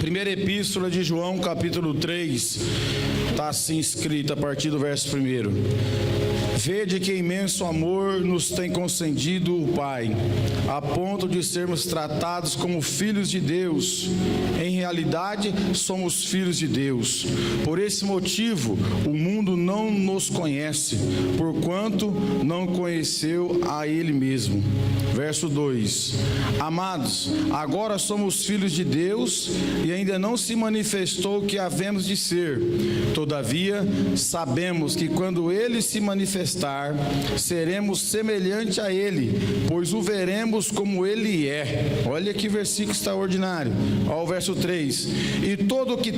Primeira Epístola de João, capítulo 3, está assim escrito a partir do verso 1. Vede que imenso amor nos tem concedido o Pai, a ponto de sermos tratados como filhos de Deus. Em realidade, somos filhos de Deus. Por esse motivo, o mundo não nos conhece, porquanto não conheceu a Ele mesmo. Verso 2: Amados, agora somos filhos de Deus e ainda não se manifestou o que havemos de ser. Todavia, sabemos que quando Ele se manifestar, seremos semelhante a Ele, pois o veremos como Ele é. Olha que versículo extraordinário. Olha o verso 3: E todo que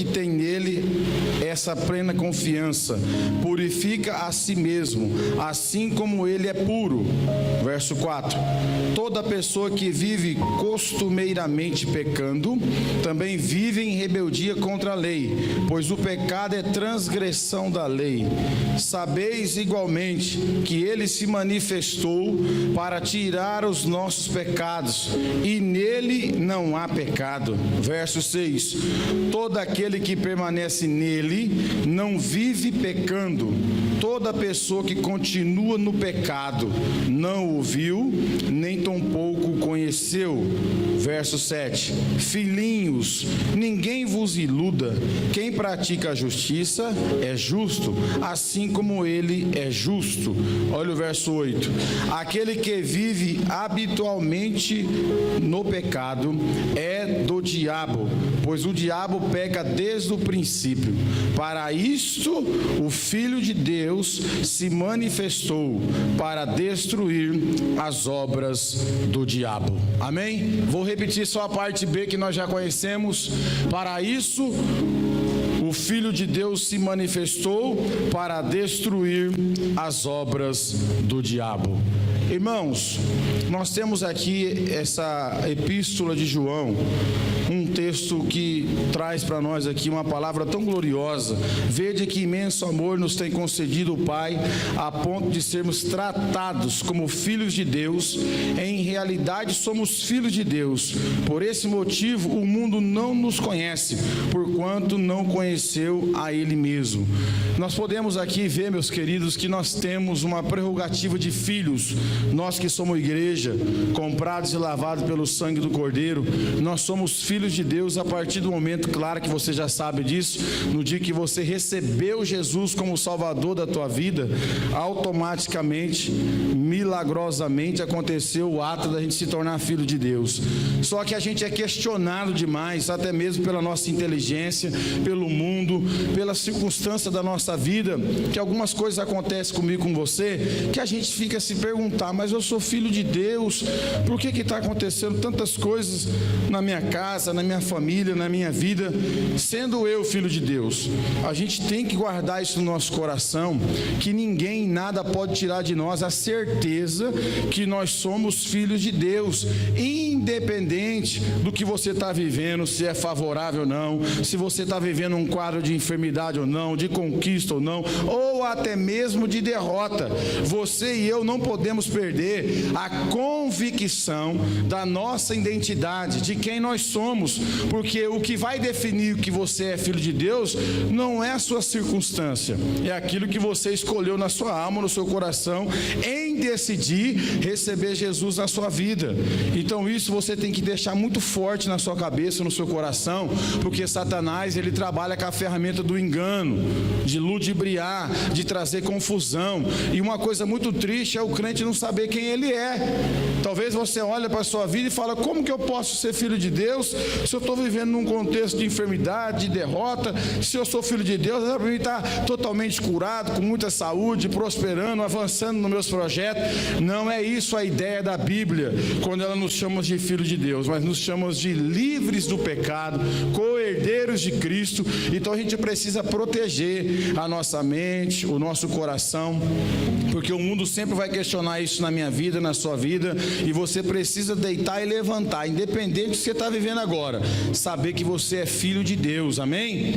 tem nele essa plena confiança, purifica a si mesmo, assim como ele é puro. Verso 4: Toda pessoa que vive costumeiramente pecando, também vive em rebeldia contra a lei, pois o pecado é transgressão da lei. Sabeis igualmente que ele se manifestou para tirar os nossos pecados, e nele não há pecado. Verso 6: Todo aquele que permanece nele não vive pecando. Toda pessoa que continua no pecado não o viu, nem tampouco o conheceu. Verso 7: Filhinhos, ninguém vos iluda. Quem pratica a justiça é justo, assim como ele é justo. Olha o verso 8: Aquele que vive habitualmente no pecado é do diabo, pois o diabo peca desde o princípio. Para isto o Filho de Deus se manifestou, para destruir as obras do diabo. Amém? Vou repetir só a parte B que nós já conhecemos. Para isso o Filho de Deus se manifestou, para destruir as obras do diabo. Irmãos, nós temos aqui essa epístola de João, um texto que traz para nós aqui uma palavra tão gloriosa. Vede que imenso amor nos tem concedido o Pai, a ponto de sermos tratados como filhos de Deus. Em realidade somos filhos de Deus. Por esse motivo o mundo não nos conhece, porquanto não conheceu a Ele mesmo. Nós podemos aqui ver, meus queridos, que nós temos uma prerrogativa de filhos. Nós que somos igreja, comprados e lavados pelo sangue do Cordeiro, nós somos filhos de Deus a partir do momento, claro que você já sabe disso, no dia que você recebeu Jesus como Salvador da tua vida, automaticamente, milagrosamente aconteceu o ato da gente se tornar filho de Deus. Só que a gente é questionado demais, até mesmo pela nossa inteligência, pelo mundo, pela circunstância da nossa vida, que algumas coisas acontecem comigo, com você, que a gente fica a se perguntar: mas eu sou filho de Deus, por que está acontecendo tantas coisas na minha casa, na minha família, na minha vida, sendo eu filho de Deus? A gente tem que guardar isso no nosso coração, que ninguém, nada pode tirar de nós a certeza que nós somos filhos de Deus, independente do que você está vivendo, se é favorável ou não, se você está vivendo um quadro de enfermidade ou não, de conquista ou não, ou até mesmo de derrota. Você e eu não podemos perder a convicção da nossa identidade, de quem nós somos, porque o que vai definir que você é filho de Deus não é a sua circunstância, é aquilo que você escolheu na sua alma, no seu coração, em decidir receber Jesus na sua vida. Então isso você tem que deixar muito forte na sua cabeça, no seu coração, porque Satanás, ele trabalha com a ferramenta do engano, de ludibriar, de trazer confusão. E uma coisa muito triste é o crente não saber quem ele é. Talvez você olhe para a sua vida e fala: como que eu posso ser filho de Deus se eu estou vivendo num contexto de enfermidade, de derrota? Se eu sou filho de Deus, é para mim estar totalmente curado, com muita saúde, prosperando, avançando nos meus projetos. Não é isso a ideia da Bíblia, quando ela nos chama de filho de Deus, mas nos chama de livres do pecado, co-herdeiros de Cristo. Então a gente precisa proteger a nossa mente, o nosso coração, porque o mundo sempre vai questionar isso na minha vida, na sua vida. vida, e você precisa deitar e levantar, independente do que você está vivendo agora, saber que você é filho de Deus, amém?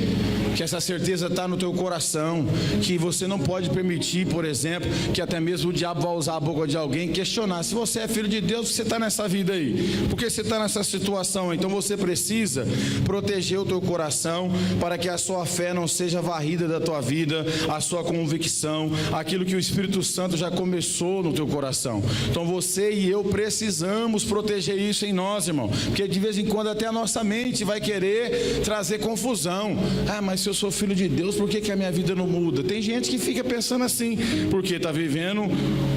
Que essa certeza está no teu coração, que você não pode permitir, por exemplo, que até mesmo o diabo vá usar a boca de alguém e questionar, se você é filho de Deus, você está nessa vida aí, porque você está nessa situação. Então você precisa proteger o teu coração, para que a sua fé não seja varrida da tua vida, a sua convicção, aquilo que o Espírito Santo já começou no teu coração. Então você e eu precisamos proteger isso em nós, irmão, porque de vez em quando até a nossa mente vai querer trazer confusão. Mas se eu sou filho de Deus, por que a minha vida não muda? Tem gente que fica pensando assim, porque está vivendo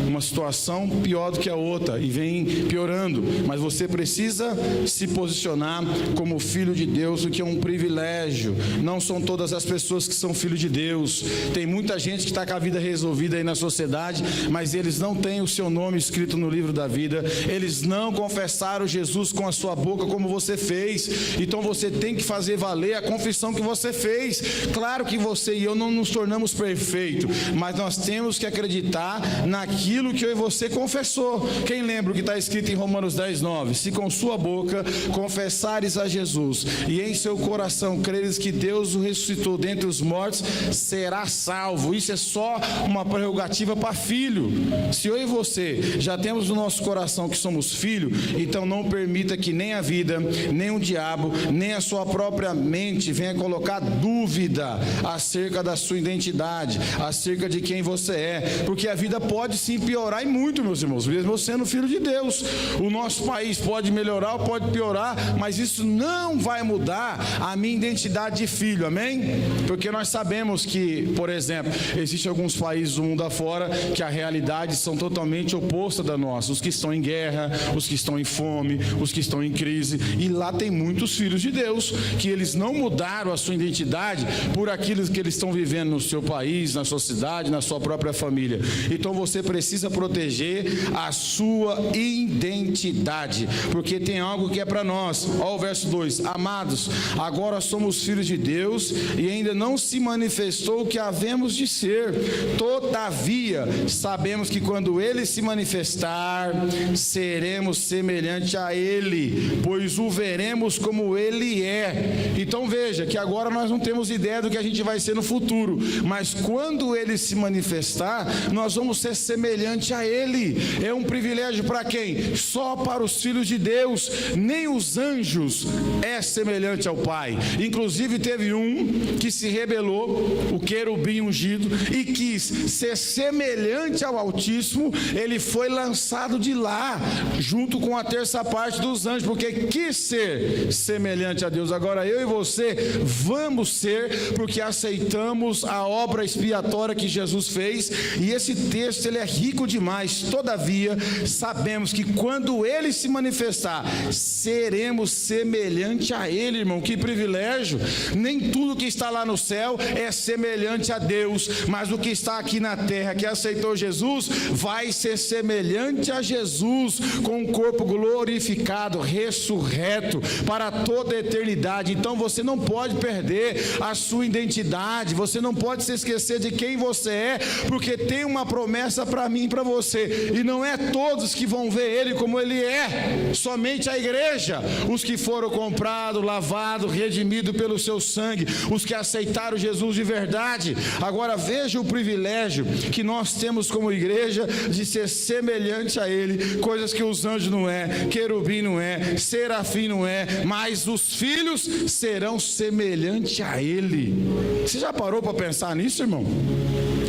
uma situação pior do que a outra e vem piorando. Mas você precisa se posicionar como filho de Deus, o que é um privilégio. Não são todas as pessoas que são filhos de Deus. Tem muita gente que está com a vida resolvida aí na sociedade, mas eles não têm o seu nome escrito no livro da vida. Eles não confessaram Jesus com a sua boca como você fez. Então você tem que fazer valer a confissão que você fez. Claro que você e eu não nos tornamos perfeitos, mas nós temos que acreditar naquilo que eu e você confessou. Quem lembra o que está escrito em Romanos 10:9? Se com sua boca confessares a Jesus e em seu coração creres que Deus o ressuscitou dentre os mortos, será salvo. Isso é só uma prerrogativa para filho. Se eu e você já temos no nosso coração que somos filhos, então não permita que nem a vida, nem o diabo, nem a sua própria mente venha colocar dúvida acerca da sua identidade, acerca de quem você é, porque a vida pode sim piorar e muito, meus irmãos, mesmo sendo filho de Deus. O nosso país pode melhorar ou pode piorar, mas isso não vai mudar a minha identidade de filho, amém? Porque nós sabemos que, por exemplo, existem alguns países do mundo afora que a realidade são totalmente oposta da nossa, os que estão em guerra, os que estão em fome, os que estão em crise, e lá tem muitos filhos de Deus, que eles não mudaram a sua identidade por aquilo que eles estão vivendo no seu país, na sua cidade, na sua própria família. Então você precisa proteger a sua identidade, porque tem algo que é para nós. Olha o verso 2: amados, agora somos filhos de Deus e ainda não se manifestou o que havemos de ser. Todavia sabemos que quando Ele se manifestar, seremos semelhante a Ele, pois o veremos como Ele é. Então veja que agora nós não temos ideia do que a gente vai ser no futuro, mas quando Ele se manifestar, nós vamos ser semelhante a Ele. É um privilégio para quem? Só para os filhos de Deus. Nem os anjos é semelhante ao Pai. Inclusive teve um que se rebelou, o querubim ungido, e quis ser semelhante ao Altíssimo. Ele foi lançado de lá, junto com a terça parte dos anjos, porque quis ser semelhante a Deus. Agora eu e você vamos ser, porque aceitamos a obra expiatória que Jesus fez. E esse texto ele é rico demais. Todavia sabemos que quando Ele se manifestar, seremos semelhante a Ele, irmão. Que privilégio! Nem tudo que está lá no céu é semelhante a Deus, mas o que está aqui na terra, que aceitou Jesus, vai ser semelhante a Jesus, com um corpo glorificado, ressurreto para toda a eternidade. Então você não pode perder a sua identidade, você não pode se esquecer de quem você é, porque tem uma promessa para mim e para você, e não é todos que vão ver Ele como Ele é, somente a igreja, os que foram comprados, lavados, redimidos pelo seu sangue, os que aceitaram Jesus de verdade. Agora veja o privilégio que nós temos como igreja de ser semelhante a Ele, coisas que os anjos não é, querubim não é, serafim não é, mas os filhos serão semelhantes a Ele. Você já parou para pensar nisso, irmão?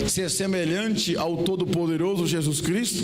Ser semelhante ao Todo-Poderoso Jesus Cristo?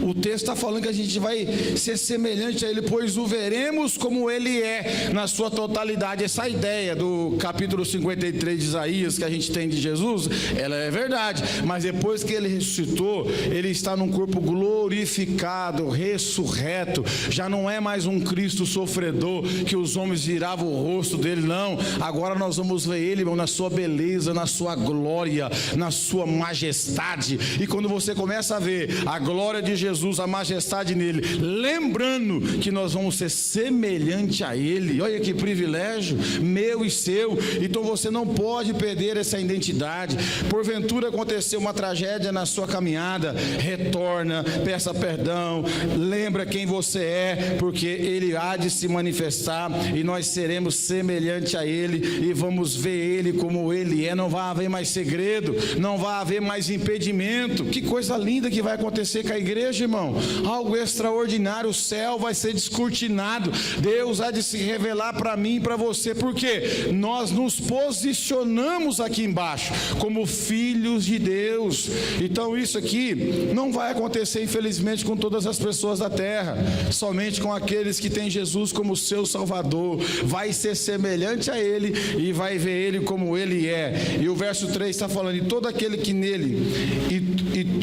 O texto está falando que a gente vai ser semelhante a Ele, pois o veremos como Ele é na sua totalidade. Essa ideia do capítulo 53 de Isaías que a gente tem de Jesus, ela é verdade, mas depois que Ele ressuscitou, Ele está num corpo glorificado, ressurreto. Já não é mais um Cristo sofredor que os homens viravam o rosto dele, não. Agora nós vamos ver Ele, irmão, na sua beleza, na sua glória, na sua majestade. E quando você começa a ver a glória de Jesus Jesus, a majestade nele, lembrando que nós vamos ser semelhante a ele. Olha que privilégio, meu e seu. Então você não pode perder essa identidade. Porventura aconteceu uma tragédia na sua caminhada, retorna, peça perdão, lembra quem você é, porque ele há de se manifestar e nós seremos semelhante a ele e vamos ver ele como ele é. Não vai haver mais segredo, não vai haver mais impedimento. Que coisa linda que vai acontecer com a igreja, irmão. Algo extraordinário. O céu vai ser descortinado. Deus há de se revelar para mim e para você, porque nós nos posicionamos aqui embaixo como filhos de Deus. Então isso aqui não vai acontecer, infelizmente, com todas as pessoas da terra, somente com aqueles que têm Jesus como seu Salvador. Vai ser semelhante a ele e vai ver ele como ele é. E o verso 3 está falando: e todo aquele que nele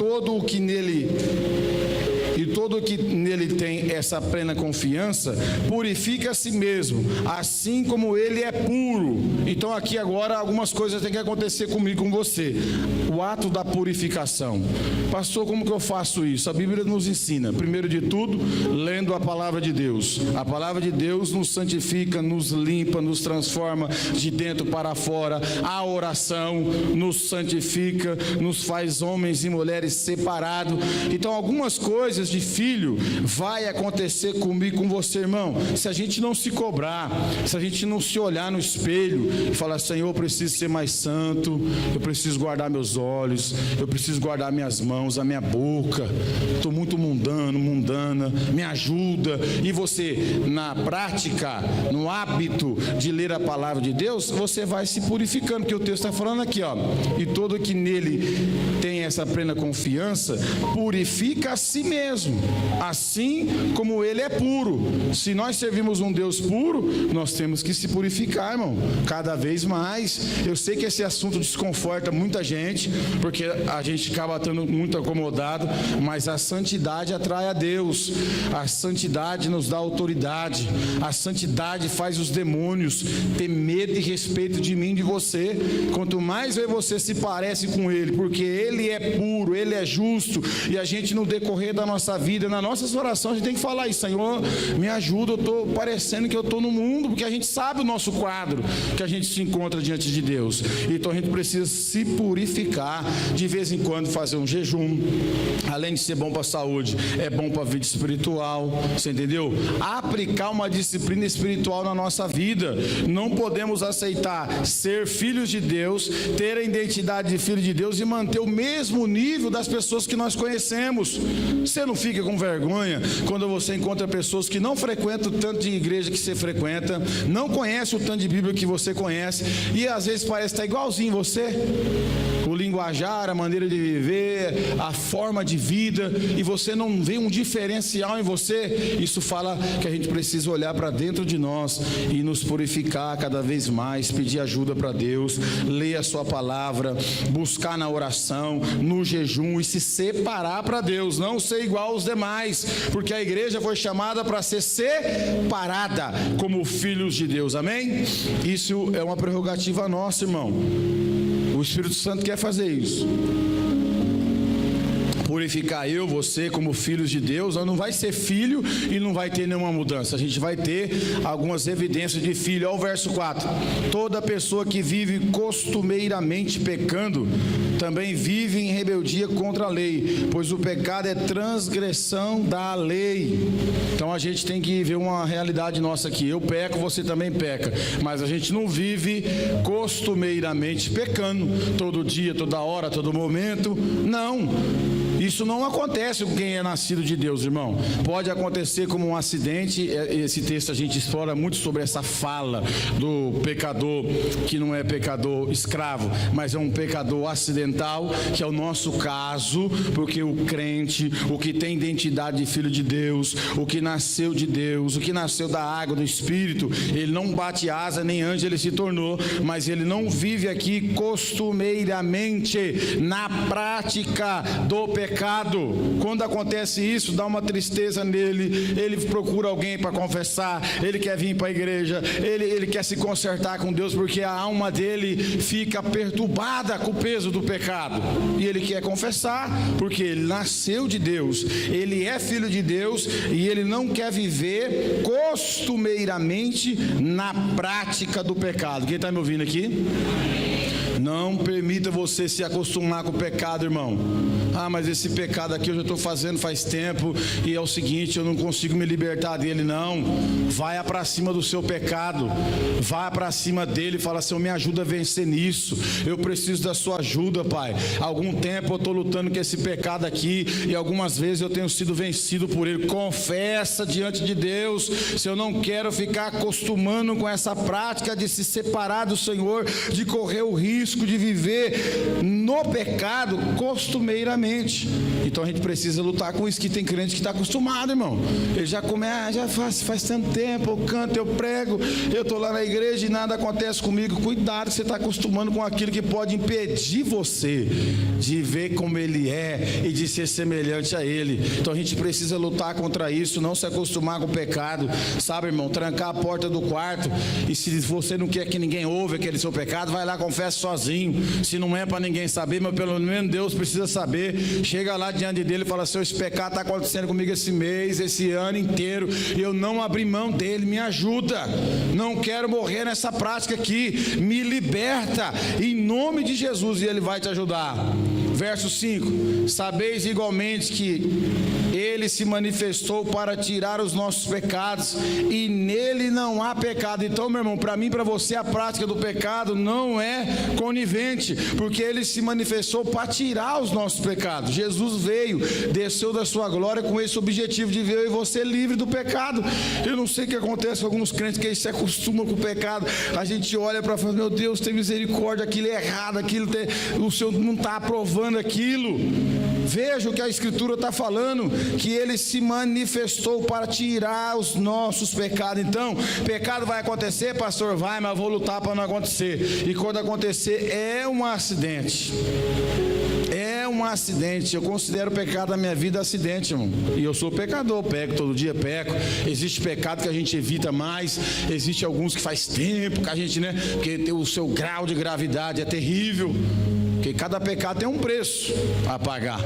todo o que nele tem essa plena confiança, purifica a si mesmo, assim como ele é puro. Então aqui agora algumas coisas têm que acontecer comigo e com você. O ato da purificação. Pastor, como que eu faço isso? A Bíblia nos ensina, primeiro de tudo, lendo a palavra de Deus. A palavra de Deus nos santifica, nos limpa, nos transforma de dentro para fora. A oração nos santifica, nos faz homens e mulheres separados. Então algumas coisas de filho vai acontecer comigo e com você, irmão, se a gente não se cobrar, se a gente não se olhar no espelho e falar: Senhor, eu preciso ser mais santo, eu preciso guardar meus olhos, eu preciso guardar minhas mãos, a minha boca, estou muito mundana, me ajuda. E você, na prática, no hábito de ler a palavra de Deus, você vai se purificando, porque o texto está falando aqui, ó: e todo que nele tem essa plena confiança, purifica a si mesmo, assim como ele é puro. Se nós servimos um Deus puro, nós temos que se purificar, irmão, cada vez mais. Eu sei que esse assunto desconforta muita gente, porque a gente acaba estando muito acomodado, mas a santidade atrai a Deus, a santidade nos dá autoridade, a santidade faz os demônios ter medo e respeito de mim, de você. Quanto mais você se parece com ele, porque ele é puro, ele é justo, e a gente no decorrer da nossa vida, nas nossas orações, a gente tem que falar isso: Senhor, me ajuda, eu estou parecendo que eu estou no mundo, porque a gente sabe o nosso quadro, que a gente se encontra diante de Deus. Então a gente precisa se purificar, de vez em quando fazer um jejum, além de ser bom para a saúde, é bom para a vida espiritual, você entendeu? Aplicar uma disciplina espiritual na nossa vida. Não podemos aceitar ser filhos de Deus, ter a identidade de filho de Deus e manter o mesmo nível das pessoas que nós conhecemos. Você não fica com vergonha quando você encontra pessoas que não frequentam o tanto de igreja que você frequenta, não conhecem o tanto de Bíblia que você conhece, e às vezes parece estar igualzinho você, o linguajar, a maneira de viver, a forma de vida, e você não vê um diferencial em você. Isso fala que a gente precisa olhar para dentro de nós e nos purificar cada vez mais, pedir ajuda para Deus, ler a sua palavra, buscar na oração, no jejum e se separar para Deus, não ser igual aos demais, porque a igreja foi chamada para ser separada como filhos de Deus, amém? Isso é uma prerrogativa nossa, irmão. O Espírito Santo quer fazer isso. Purificar eu, você como filhos de Deus. Não vai ser filho e não vai ter nenhuma mudança. A gente vai ter algumas evidências de filho. Olha o verso 4: toda pessoa que vive costumeiramente pecando também vive em rebeldia contra a lei, pois o pecado é transgressão da lei. Então a gente tem que ver uma realidade nossa aqui. Eu peco, você também peca, mas a gente não vive costumeiramente pecando todo dia, toda hora, todo momento. Não, isso não acontece com quem é nascido de Deus, irmão. Pode acontecer como um acidente. Esse texto a gente explora muito sobre essa fala do pecador, que não é pecador escravo, mas é um pecador acidental, que é o nosso caso, porque o crente, o que tem identidade de filho de Deus, o que nasceu de Deus, o que nasceu da água, do Espírito, ele não bate asa, nem anjo ele se tornou, mas ele não vive aqui costumeiramente na prática do pecado. pecado. Quando acontece isso, dá uma tristeza nele, ele procura alguém para confessar, ele quer vir para a igreja, ele quer se consertar com Deus, porque a alma dele fica perturbada com o peso do pecado, e ele quer confessar, porque ele nasceu de Deus, ele é filho de Deus, e ele não quer viver costumeiramente na prática do pecado. Quem está me ouvindo aqui? Não permita você se acostumar com o pecado, irmão. Ah, mas esse pecado aqui eu já estou fazendo faz tempo, e é o seguinte, eu não consigo me libertar dele. Não, vai para cima do seu pecado, vai para cima dele e fala: Senhor, me ajuda a vencer nisso, eu preciso da sua ajuda, Pai. Há algum tempo eu estou lutando com esse pecado aqui, e algumas vezes eu tenho sido vencido por ele. Confessa diante de Deus: se eu não quero ficar acostumando com essa prática de se separar do Senhor, de correr o risco de viver no pecado costumeiramente. Então a gente precisa lutar com isso, que tem crente que está acostumado, irmão. Ele já começa, já faz tanto tempo, eu canto, eu prego, eu estou lá na igreja e nada acontece comigo. Cuidado, você está acostumando com aquilo que pode impedir você de ver como ele é e de ser semelhante a ele. Então a gente precisa lutar contra isso, não se acostumar com o pecado, sabe, irmão? Trancar a porta do quarto, e se você não quer que ninguém ouve aquele seu pecado, vai lá, confessa sozinho. Se não é para ninguém saber, mas pelo menos Deus precisa saber, chega lá diante dele e fala: Senhor, esse pecado está acontecendo comigo esse mês, esse ano inteiro, eu não abri mão dele, me ajuda, não quero morrer nessa prática aqui, me liberta em nome de Jesus, e ele vai te ajudar. Verso 5: sabeis igualmente que ele se manifestou para tirar os nossos pecados, e nele não há pecado. Então, meu irmão, para mim e para você, a prática do pecado não é conivente, porque ele se manifestou para tirar os nossos pecados. Jesus veio, desceu da sua glória com esse objetivo de ver eu e você livre do pecado. Eu não sei o que acontece com alguns crentes que se acostumam com o pecado. A gente olha para falar: meu Deus, tem misericórdia, aquilo é errado, o Senhor não está aprovando aquilo. Veja o que a Escritura está falando, que ele se manifestou para tirar os nossos pecados. Então, pecado vai acontecer, pastor? Vai, mas eu vou lutar para não acontecer. E quando acontecer, é um acidente. É um acidente. Eu considero o pecado na minha vida acidente, irmão. E eu sou pecador, peco todo dia, peco. Existe pecado que a gente evita mais, existe alguns que faz tempo que a gente, porque tem o seu grau de gravidade é terrível. Porque cada pecado tem um preço a pagar.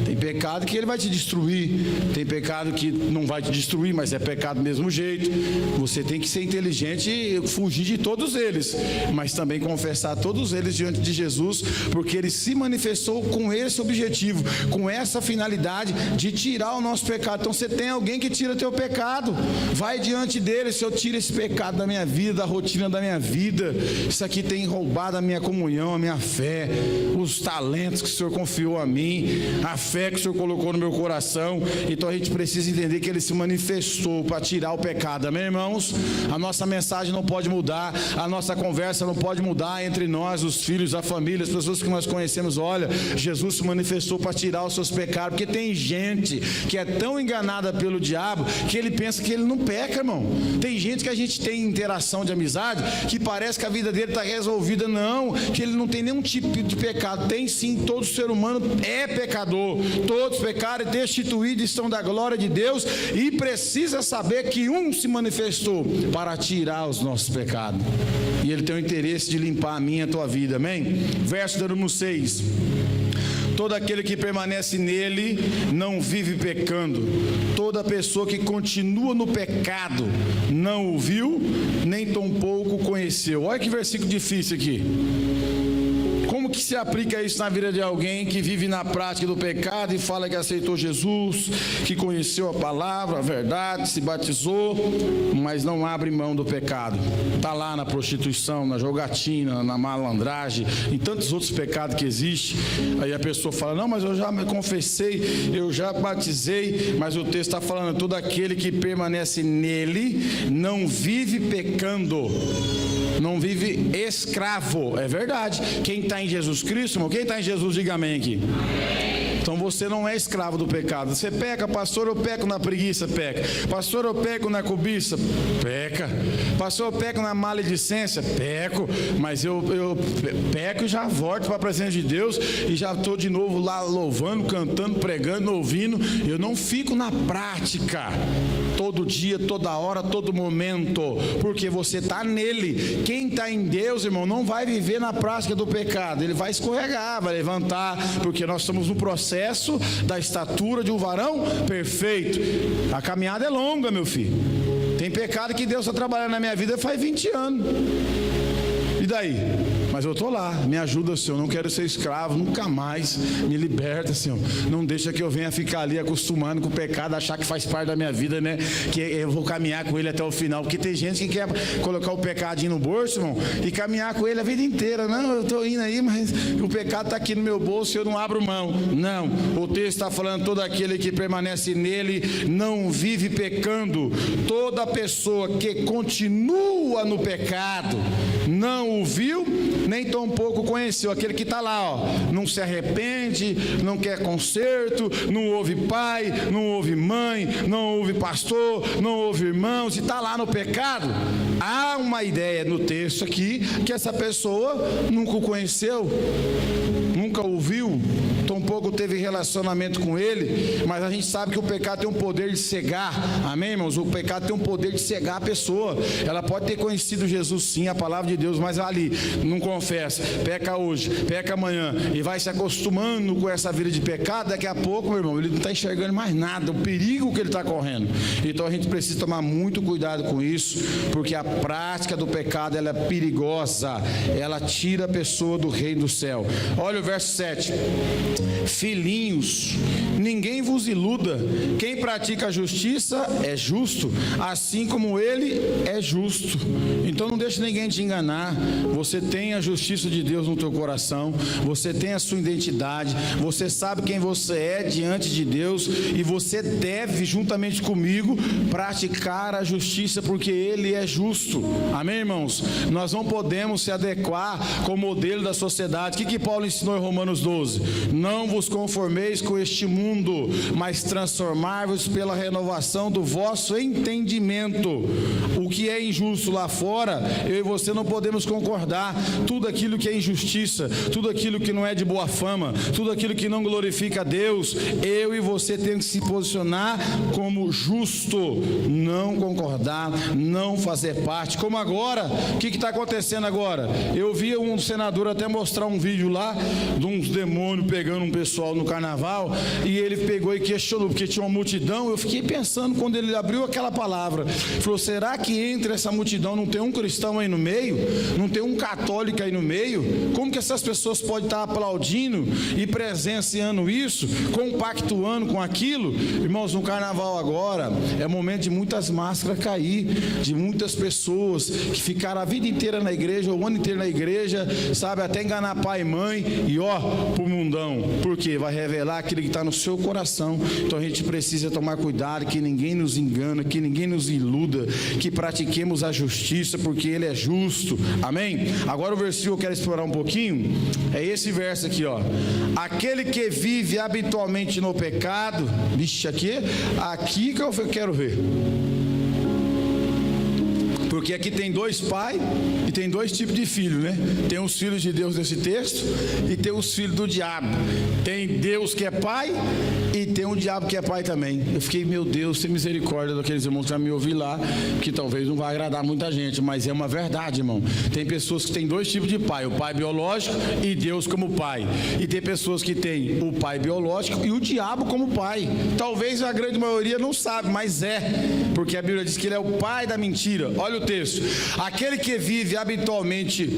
Tem pecado que ele vai te destruir, tem pecado que não vai te destruir, mas é pecado do mesmo jeito. Você tem que ser inteligente e fugir de todos eles, mas também confessar todos eles diante de Jesus, porque ele se manifestou com esse objetivo, com essa finalidade de tirar o nosso pecado. Então você tem alguém que tira teu pecado, vai diante dele: Senhor, tira esse pecado da minha vida, da rotina da minha vida, isso aqui tem roubado a minha comunhão, a minha fé, os talentos que o Senhor confiou a mim, a fé que o Senhor colocou no meu coração. Então a gente precisa entender que ele se manifestou para tirar o pecado. Amém, irmãos? A nossa mensagem não pode mudar, a nossa conversa não pode mudar entre nós, os filhos, a família, as pessoas que nós conhecemos. Olha, Jesus se manifestou para tirar os seus pecados, porque tem gente que é tão enganada pelo diabo que ele pensa que ele não peca, irmão. Tem gente que a gente tem interação de amizade que parece que a vida dele está resolvida. Não, que ele não tem nenhum tipo de pecado. Tem sim, todo ser humano é pecador. Todos pecaram e destituídos estão da glória de Deus, e precisa saber que um se manifestou para tirar os nossos pecados, e ele tem o interesse de limpar a minha e a tua vida. Amém? Verso número 6: todo aquele que permanece nele não vive pecando. Toda pessoa que continua no pecado não o viu, nem tampouco conheceu. Olha que versículo difícil aqui. Como que se aplica isso na vida de alguém que vive na prática do pecado e fala que aceitou Jesus, que conheceu a palavra, a verdade, se batizou, mas não abre mão do pecado? Está lá na prostituição, na jogatina, na malandragem, em tantos outros pecados que existem. Aí a pessoa fala: não, mas eu já me confessei, eu já batizei. Mas o texto está falando: todo aquele que permanece nele não vive pecando, não vive escravo. É verdade. Quem está em Jesus Cristo, irmão? Quem está em Jesus, diga amém aqui. Então você não é escravo do pecado. Você peca, pastor, eu peco na preguiça, peca. Pastor, eu peco na cobiça, peca. Pastor, eu peco na maledicência, peco. Mas eu peco e já volto para a presença de Deus e já estou de novo lá louvando, cantando, pregando, ouvindo. Eu não fico na prática todo dia, toda hora, todo momento, porque você está nele. Quem está em Deus, irmão, não vai viver na prática do pecado. Ele vai escorregar, vai levantar, porque nós estamos no processo da estatura de um varão perfeito. A caminhada é longa, meu filho. Tem pecado que Deus está trabalhando na minha vida faz 20 anos. E daí? Mas eu estou lá, me ajuda, Senhor, não quero ser escravo, nunca mais, me liberta, Senhor, não deixa que eu venha ficar ali acostumando com o pecado, achar que faz parte da minha vida, né, que eu vou caminhar com ele até o final, porque tem gente que quer colocar o pecadinho no bolso, irmão, e caminhar com ele a vida inteira. Não, eu estou indo aí, mas o pecado está aqui no meu bolso e eu não abro mão. Não, o texto está falando, todo aquele que permanece nele não vive pecando. Toda pessoa que continua no pecado não o viu, nem tampouco conheceu. Aquele que está lá, ó, não se arrepende, não quer conserto, não ouve pai, não ouve mãe, não ouve pastor, não ouve irmãos, e está lá no pecado. Há uma ideia no texto aqui que essa pessoa nunca o conheceu, nunca ouviu, tampouco teve relacionamento com ele. Mas a gente sabe que o pecado tem um poder de cegar, amém, irmãos? O pecado tem um poder de cegar a pessoa. Ela pode ter conhecido Jesus, sim, a palavra de Deus, mas ali não confessa, peca hoje, peca amanhã, e vai se acostumando com essa vida de pecado. Daqui a pouco, meu irmão, ele não está enxergando mais nada, o perigo que ele está correndo. Então a gente precisa tomar muito cuidado com isso, porque a prática do pecado, ela é perigosa, ela tira a pessoa do reino do céu. Olha o verso 7: filhinhos, ninguém vos iluda, quem pratica a justiça é justo, assim como ele é justo. Então não deixe ninguém te enganar. Você tem a justiça de Deus no teu coração, você tem a sua identidade, você sabe quem você é diante de Deus, e você deve, juntamente comigo, praticar a justiça, porque ele é justo. Amém, irmãos? Nós não podemos se adequar com o modelo da sociedade. O que Paulo ensinou em Romanos 12? Não vos conformeis com este mundo, mas transformar-vos pela renovação do vosso entendimento. O que é injusto lá fora, eu e você não podemos concordar. Tudo aquilo que é injustiça, tudo aquilo que não é de boa fama, tudo aquilo que não glorifica a Deus, eu e você temos que se posicionar como justo, não concordar, não fazer parte. Como agora, o que está acontecendo agora? Eu vi um senador até mostrar um vídeo lá de uns demônios pegando um pessoal no carnaval, e ele pegou e questionou, porque tinha uma multidão. Eu fiquei pensando, quando ele abriu aquela palavra, falou: será que entre essa multidão não tem um cristão aí no meio? Não tem um católico aí no meio? Como que essas pessoas podem estar aplaudindo e presenciando isso, compactuando com aquilo? Irmãos, no carnaval agora é momento de muitas máscaras cair, de muitas pessoas que ficaram a vida inteira na igreja, o ano inteiro na igreja, sabe, até enganar pai e mãe, e ó, pro mundão, porque vai revelar aquilo que está no seu coração. Então a gente precisa tomar cuidado, que ninguém nos engana, que ninguém nos iluda, que pratiquemos a justiça, porque ele é justo, amém? Agora o versículo que eu quero explorar um pouquinho é esse verso aqui, ó: aquele que vive habitualmente no pecado, vixe, aqui que eu quero ver, porque aqui tem dois pais e tem dois tipos de filhos, né? Tem os filhos de Deus nesse texto e tem os filhos do diabo. Tem Deus que é pai e tem o diabo que é pai também. Eu fiquei, meu Deus, tem misericórdia daqueles irmãos que já me ouviram lá, que talvez não vai agradar muita gente, mas é uma verdade, irmão. Tem pessoas que têm dois tipos de pai: o pai biológico e Deus como pai. E tem pessoas que têm o pai biológico e o diabo como pai. Talvez a grande maioria não sabe, mas é, porque a Bíblia diz que ele é o pai da mentira. Olha o texto: aquele que vive habitualmente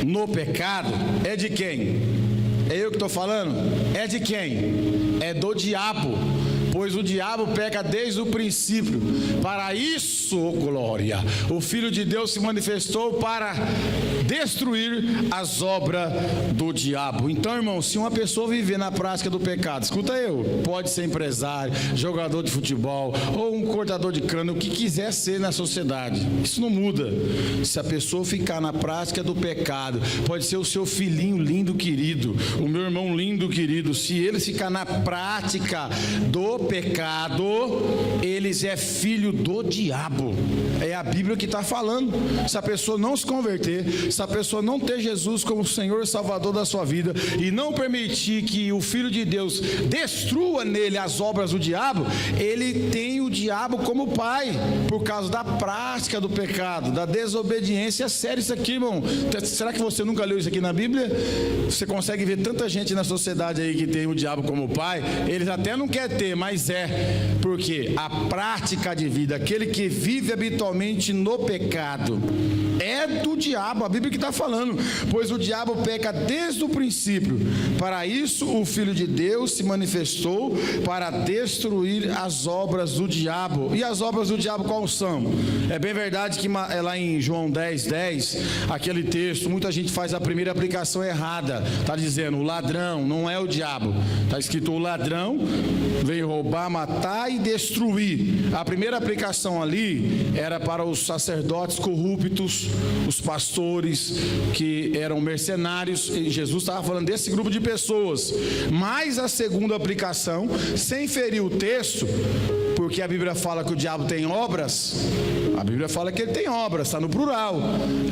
no pecado é de quem? É eu que estou falando? É de quem? É do diabo, pois o diabo peca desde o princípio. Para isso, oh glória, o Filho de Deus se manifestou para destruir as obras do diabo. Então, irmão, se uma pessoa viver na prática do pecado, escuta eu, pode ser empresário, jogador de futebol ou um cortador de cana, o que quiser ser na sociedade, isso não muda. Se a pessoa ficar na prática do pecado, pode ser o seu filhinho lindo querido, o meu irmão lindo querido, se ele ficar na prática do pecado, eles é filho do diabo. É a Bíblia que está falando. Se a pessoa não se converter, se a pessoa não ter Jesus como Senhor e Salvador da sua vida e não permitir que o Filho de Deus destrua nele as obras do diabo, ele tem o diabo como pai, por causa da prática do pecado, da desobediência. É sério isso aqui, irmão. Será que você nunca leu isso aqui na Bíblia? Você consegue ver tanta gente na sociedade aí que tem o diabo como pai, eles até não querem ter, mas porque a prática de vida, aquele que vive habitualmente no pecado, é do diabo. A Bíblia que está falando, pois o diabo peca desde o princípio. Para isso o Filho de Deus se manifestou para destruir as obras do diabo. E as obras do diabo quais são? É bem verdade que é lá em João 10:10, aquele texto, muita gente faz a primeira aplicação errada, está dizendo o ladrão não é o diabo, está escrito o ladrão veio roubar, matar e destruir. A primeira aplicação ali era para os sacerdotes corruptos, os pastores que eram mercenários, e Jesus estava falando desse grupo de pessoas. Mas a segunda aplicação, sem ferir o texto, porque a Bíblia fala que o diabo tem obras, a Bíblia fala que ele tem obras, está no plural.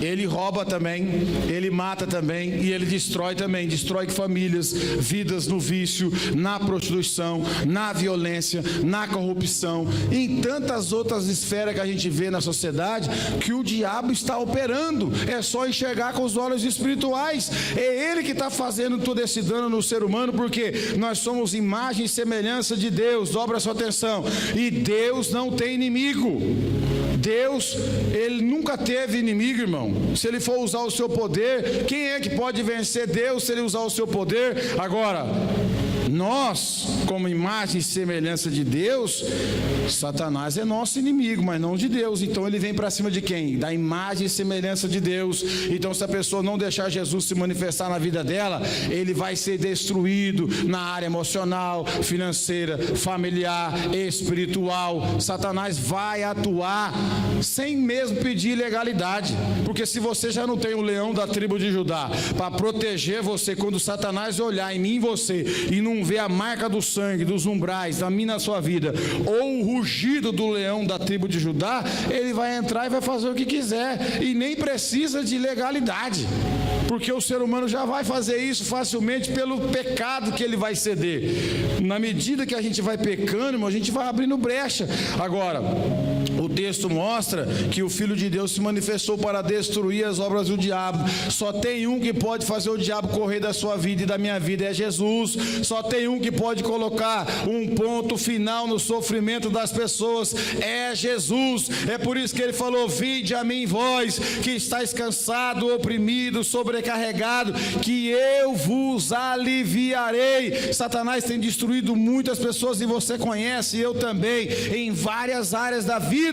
Ele rouba também, ele mata também e ele destrói também, destrói famílias, vidas no vício, na prostituição, na violência, na corrupção, em tantas outras esferas que a gente vê na sociedade, que o diabo está operando. É só enxergar com os olhos espirituais. É ele que está fazendo todo esse dano no ser humano, porque nós somos imagem e semelhança de Deus. Dobra a sua atenção. E Deus não tem inimigo. Deus, ele nunca teve inimigo, irmão. Se ele for usar o seu poder, quem é que pode vencer Deus se ele usar o seu poder? Agora, nós, como imagem e semelhança de Deus, Satanás é nosso inimigo, mas não de Deus. Então ele vem para cima de quem? Da imagem e semelhança de Deus. Então, se a pessoa não deixar Jesus se manifestar na vida dela, ele vai ser destruído na área emocional, financeira, familiar, espiritual. Satanás vai atuar sem mesmo pedir legalidade, porque se você já não tem o leão da tribo de Judá para proteger você, quando Satanás olhar em mim e você e não ver a marca do sangue, dos umbrais, da minha na sua vida, ou o rugido do leão da tribo de Judá, ele vai entrar e vai fazer o que quiser, e nem precisa de legalidade, porque o ser humano já vai fazer isso facilmente pelo pecado que ele vai ceder. Na medida que a gente vai pecando, irmão, a gente vai abrindo brecha. Agora, o texto mostra que o Filho de Deus se manifestou para destruir as obras do diabo. Só tem um que pode fazer o diabo correr da sua vida e da minha vida, é Jesus. Só tem um que pode colocar um ponto final no sofrimento das pessoas, é Jesus. É por isso que ele falou: vinde a mim vós que estáis cansado, oprimido, sobrecarregado, que eu vos aliviarei. Satanás tem destruído muitas pessoas, e você conhece, eu também, em várias áreas da vida.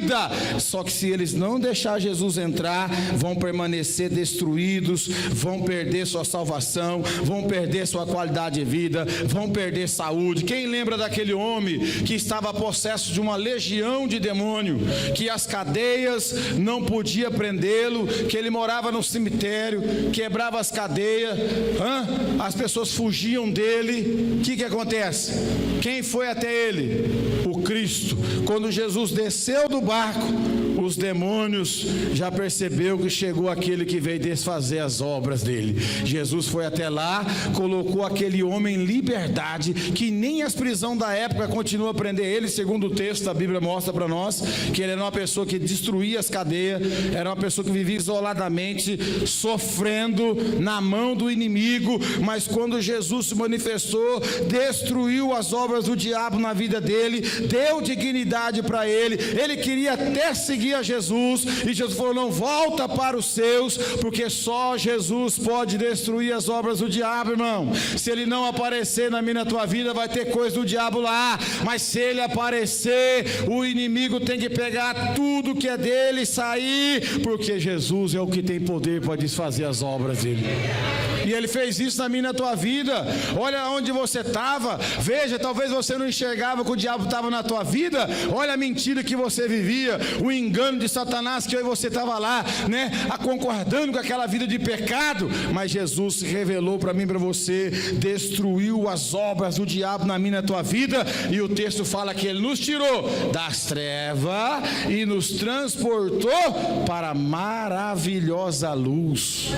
Só que se eles não deixar Jesus entrar, vão permanecer destruídos, vão perder sua salvação, vão perder sua qualidade de vida, vão perder saúde. Quem lembra daquele homem que estava possesso de uma legião de demônio, que as cadeias não podiam prendê-lo, que ele morava no cemitério, quebrava as cadeias, as pessoas fugiam dele. O que acontece? Quem foi até ele? O Cristo. Quando Jesus desceu do barco, os demônios já percebeu que chegou aquele que veio desfazer as obras dele. Jesus foi até lá, colocou aquele homem em liberdade, que nem as prisões da época continuam a prender ele. Segundo o texto da Bíblia mostra para nós que ele era uma pessoa que destruía as cadeias, era uma pessoa que vivia isoladamente, sofrendo na mão do inimigo. Mas quando Jesus se manifestou, destruiu as obras do diabo na vida dele, deu dignidade para ele. Ele queria até seguir a Jesus, e Jesus falou: não, volta para os seus, porque só Jesus pode destruir as obras do diabo, irmão. Se ele não aparecer na minha, na tua vida, vai ter coisa do diabo lá, mas se ele aparecer, o inimigo tem que pegar tudo que é dele e sair, porque Jesus é o que tem poder para desfazer as obras dele. E ele fez isso na minha, na tua vida. Olha onde você estava, veja, talvez você não enxergava que o diabo estava na tua vida. Olha a mentira que você vivia, o engano de Satanás, que eu e você estava lá, né, concordando com aquela vida de pecado, mas Jesus se revelou para mim, para você, destruiu as obras do diabo na minha, na tua vida, e o texto fala que ele nos tirou das trevas e nos transportou para a maravilhosa luz.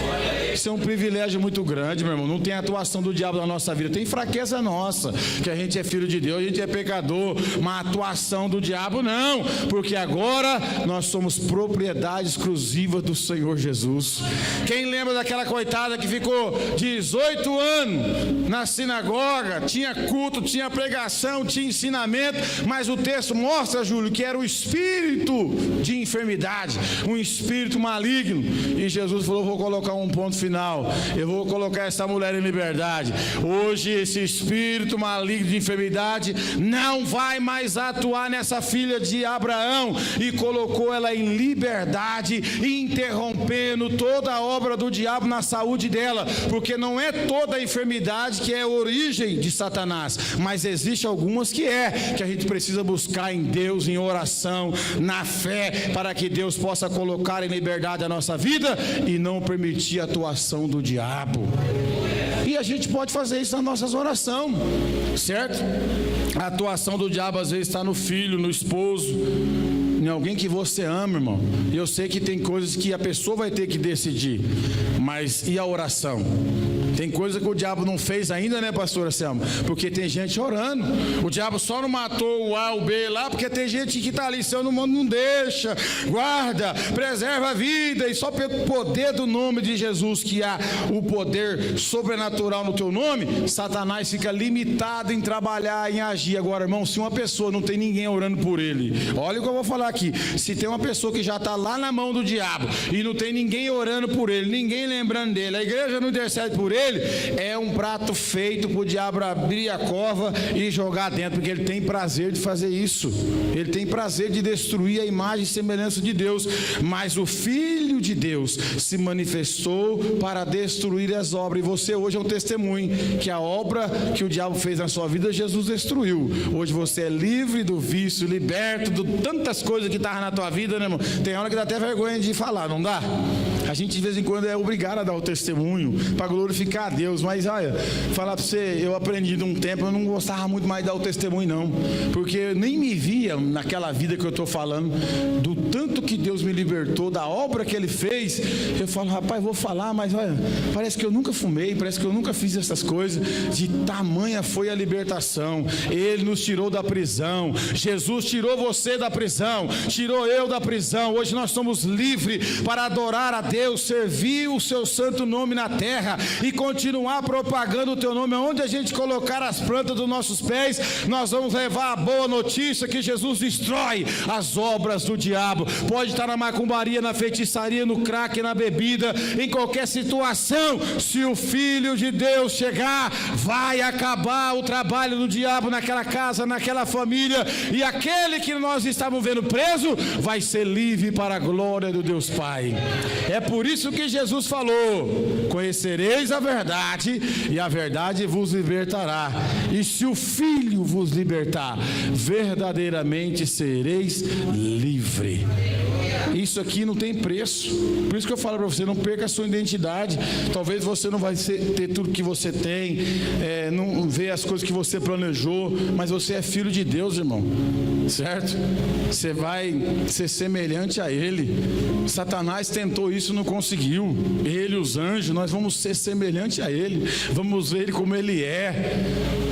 Isso é um privilégio muito grande, meu irmão. Não tem atuação do diabo na nossa vida, tem fraqueza nossa, que a gente é filho de Deus, a gente é pecador, mas atuação do diabo não, porque agora nós somos propriedade exclusiva do Senhor Jesus. Quem lembra daquela coitada que ficou 18 anos na sinagoga, tinha culto, tinha pregação, tinha ensinamento, mas o texto mostra, Júlio, que era o espírito de enfermidade, um espírito maligno, e Jesus falou: vou colocar um ponto final, eu vou colocar essa mulher em liberdade. Hoje esse espírito maligno de enfermidade não vai mais atuar nessa filha de Abraão, e colocou ela em liberdade, interrompendo toda a obra do diabo na saúde dela, porque não é toda a enfermidade que é a origem de Satanás, mas existe algumas que a gente precisa buscar em Deus, em oração, na fé, para que Deus possa colocar em liberdade a nossa vida e não permitir a atuação do diabo. E a gente pode fazer isso nas nossas orações, certo? A atuação do diabo às vezes está no filho, no esposo, em alguém que você ama, irmão. E eu sei que tem coisas que a pessoa vai ter que decidir, mas e a oração? Tem coisa que o diabo não fez ainda, né, pastora Selma? Porque tem gente orando. O diabo só não matou o A, o B lá, porque tem gente que está ali, Senhor, não deixa, guarda, preserva a vida, e só pelo poder do nome de Jesus, que há o poder sobrenatural no teu nome, Satanás fica limitado em trabalhar, em agir. Agora, irmão, se uma pessoa não tem ninguém orando por ele, olha o que eu vou falar aqui, se tem uma pessoa que já está lá na mão do diabo, e não tem ninguém orando por ele, ninguém lembrando dele, a igreja não intercede por ele, é um prato feito para o diabo abrir a cova e jogar dentro, porque ele tem prazer de fazer isso, ele tem prazer de destruir a imagem e semelhança de Deus. Mas o Filho de Deus se manifestou para destruir as obras, e você hoje é um testemunho que a obra que o diabo fez na sua vida, Jesus destruiu. Hoje você é livre do vício, liberto de tantas coisas que estavam na tua vida, né, irmão? Tem hora que dá até vergonha de falar, não dá? A gente de vez em quando é obrigado a dar o testemunho para glorificar a Deus, mas olha, falar para você, eu aprendi de um tempo, eu não gostava muito mais de dar o testemunho não, porque eu nem me via naquela vida que eu estou falando, do tanto que Deus me libertou, da obra que Ele fez. Eu falo: rapaz, vou falar, mas olha, parece que eu nunca fumei, parece que eu nunca fiz essas coisas. De tamanha foi a libertação. Ele nos tirou da prisão, Jesus tirou você da prisão, tirou eu da prisão. Hoje nós somos livres para adorar a Deus, servir o seu santo nome na terra e continuar propagando o teu nome. Onde a gente colocar as plantas dos nossos pés, nós vamos levar a boa notícia que Jesus destrói as obras do diabo. Pode estar na macumbaria, na feitiçaria, no crack, na bebida, em qualquer situação, se o Filho de Deus chegar, vai acabar o trabalho do diabo naquela casa, naquela família, e aquele que nós estávamos vendo preso vai ser livre para a glória do Deus Pai. É por isso que Jesus falou: conhecereis a verdade, e a verdade vos libertará, e se o Filho vos libertar, verdadeiramente sereis livre. Isso aqui não tem preço. Por isso que eu falo para você, não perca a sua identidade. Talvez você não vai ter tudo que você tem, não vê as coisas que você planejou, mas você é filho de Deus, irmão, certo? Você vai ser semelhante a Ele. Satanás tentou isso, não conseguiu. Ele, os anjos, nós vamos ser semelhante a Ele, vamos ver Ele como Ele é.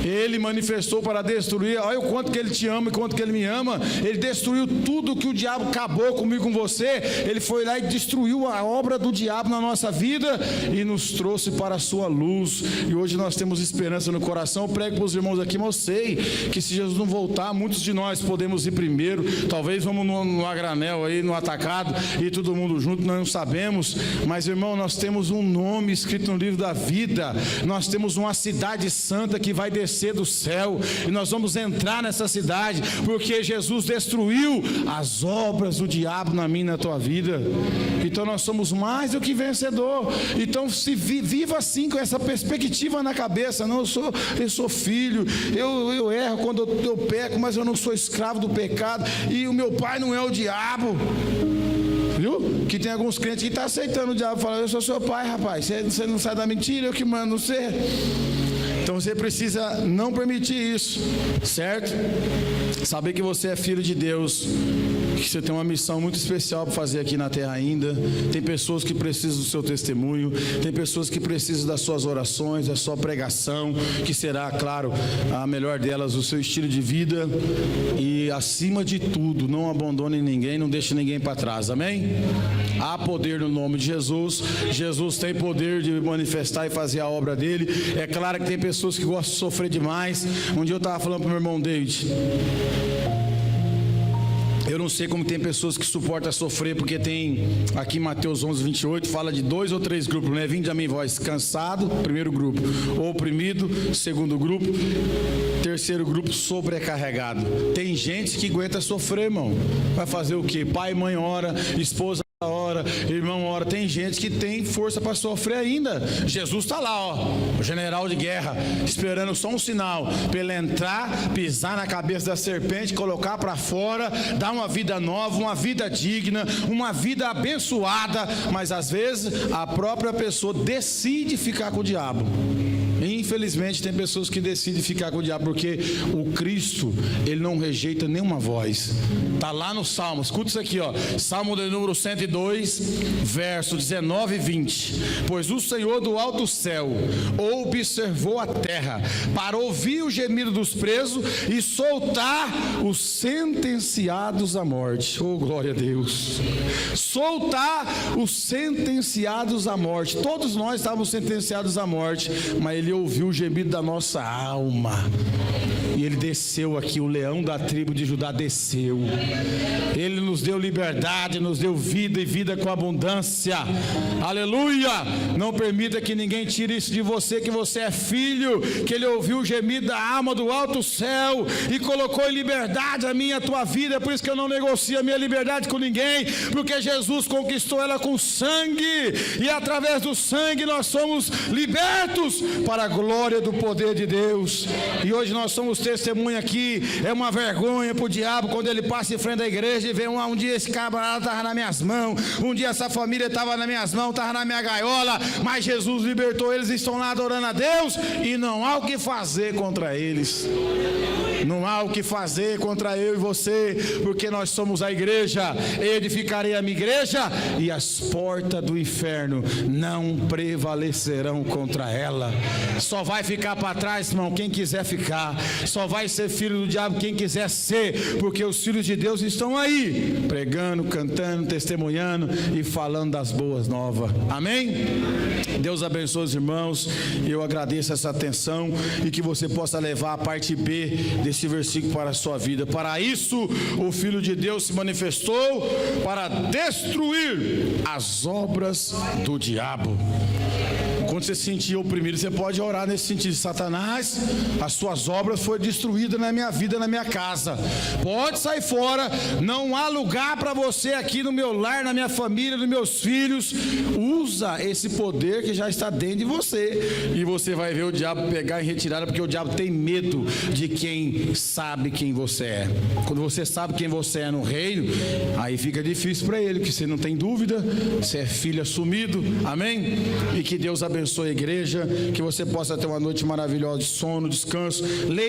Ele manifestou para destruir. Olha o quanto que Ele te ama e quanto que Ele me ama. Ele destruiu tudo que o diabo acabou comigo, com você, Ele foi lá e destruiu a obra do diabo na nossa vida e nos trouxe para a sua luz. E hoje nós temos esperança no coração. Eu prego para os irmãos aqui, mas eu sei que se Jesus não voltar, muitos de nós podemos ir primeiro. Talvez vamos no a granel aí, no atacado, e todo mundo junto, nós não sabemos. Mas, irmão, nós temos um nome escrito no livro da vida. Nós temos uma cidade santa que vai descer do céu, e nós vamos entrar nessa cidade, porque Jesus destruiu as obras do diabo na minha e na tua vida. Então nós somos mais do que vencedor. Então se viva assim, com essa perspectiva na cabeça. Não, eu sou filho, eu erro quando eu peco, mas eu não sou escravo do pecado, e o meu pai não é o diabo. Viu? Que tem alguns crentes que estão aceitando o diabo, falando: eu sou seu pai, rapaz, você não sai da mentira, eu que mando você. Então você precisa não permitir isso, certo? Saber que você é filho de Deus, que você tem uma missão muito especial para fazer aqui na terra ainda. Tem pessoas que precisam do seu testemunho, tem pessoas que precisam das suas orações, da sua pregação, que será, claro, a melhor delas, o seu estilo de vida. E acima de tudo, não abandone ninguém, não deixe ninguém para trás, amém? Há poder no nome de Jesus. Jesus tem poder de manifestar e fazer a obra dele. É claro que tem pessoas que gostam de sofrer demais. Um dia eu estava falando para o meu irmão David, eu não sei como tem pessoas que suportam sofrer, porque tem aqui em Mateus 11, 28, fala de 2 ou 3 grupos, né? Vinde a mim vós cansado, primeiro grupo, oprimido, segundo grupo, terceiro grupo, sobrecarregado. Tem gente que aguenta sofrer, irmão. Vai fazer o quê? Pai e mãe ora, esposa ora, irmão ora. Tem gente que tem força para sofrer ainda. Jesus está lá, ó, o general de guerra, esperando só um sinal para ele entrar, pisar na cabeça da serpente, colocar para fora, dar uma vida nova, uma vida digna, uma vida abençoada. Mas às vezes a própria pessoa decide ficar com o diabo. Infelizmente tem pessoas que decidem ficar com o diabo, porque o Cristo, ele não rejeita nenhuma voz. Está lá no Salmo, escuta isso aqui, ó, Salmo de número 102, verso 19 e 20. Pois o Senhor do alto céu observou a terra, para ouvir o gemido dos presos e soltar os sentenciados à morte. Oh, glória a Deus! Soltar os sentenciados à morte. Todos nós estávamos sentenciados à morte, mas ele ouviu o gemido da nossa alma, e ele desceu aqui, o leão da tribo de Judá desceu. Ele nos deu liberdade, nos deu vida, e vida com abundância. Aleluia! Não permita que ninguém tire isso de você, que você é filho, que ele ouviu o gemido da alma do alto céu e colocou em liberdade a minha e a tua vida. É por isso que eu não negocio a minha liberdade com ninguém, porque Jesus conquistou ela com sangue, e através do sangue nós somos libertos para a glória do poder de Deus. E hoje nós somos testemunha aqui. É uma vergonha para o diabo quando ele passa em frente à igreja e vê um dia esse camarada estava nas minhas mãos, um dia essa família estava nas minhas mãos, estava na minha gaiola, mas Jesus libertou eles e estão lá adorando a Deus, e não há o que fazer contra eles. Não há o que fazer contra eu e você, porque nós somos a igreja. Edificarei a minha igreja, e as portas do inferno não prevalecerão contra ela. Só vai ficar para trás, irmão, quem quiser ficar. Só vai ser filho do diabo quem quiser ser, porque os filhos de Deus estão aí, pregando, cantando, testemunhando e falando das boas novas. Amém? Deus abençoe os irmãos. Eu agradeço essa atenção, e que você possa levar a parte B desse versículo para a sua vida. Para isso o Filho de Deus se manifestou, para destruir as obras do diabo. Quando você se sentir oprimido, você pode orar nesse sentido: Satanás, as suas obras foram destruídas na minha vida, na minha casa. Pode sair fora, não há lugar para você aqui no meu lar, na minha família, nos meus filhos. Usa esse poder que já está dentro de você, e você vai ver o diabo pegar em retirada, porque o diabo tem medo de quem sabe quem você é. Quando você sabe quem você é no reino, aí fica difícil para ele, porque você não tem dúvida, você é filho assumido. Amém? E que Deus abençoe a igreja, que você possa ter uma noite maravilhosa de sono, descanso. Leia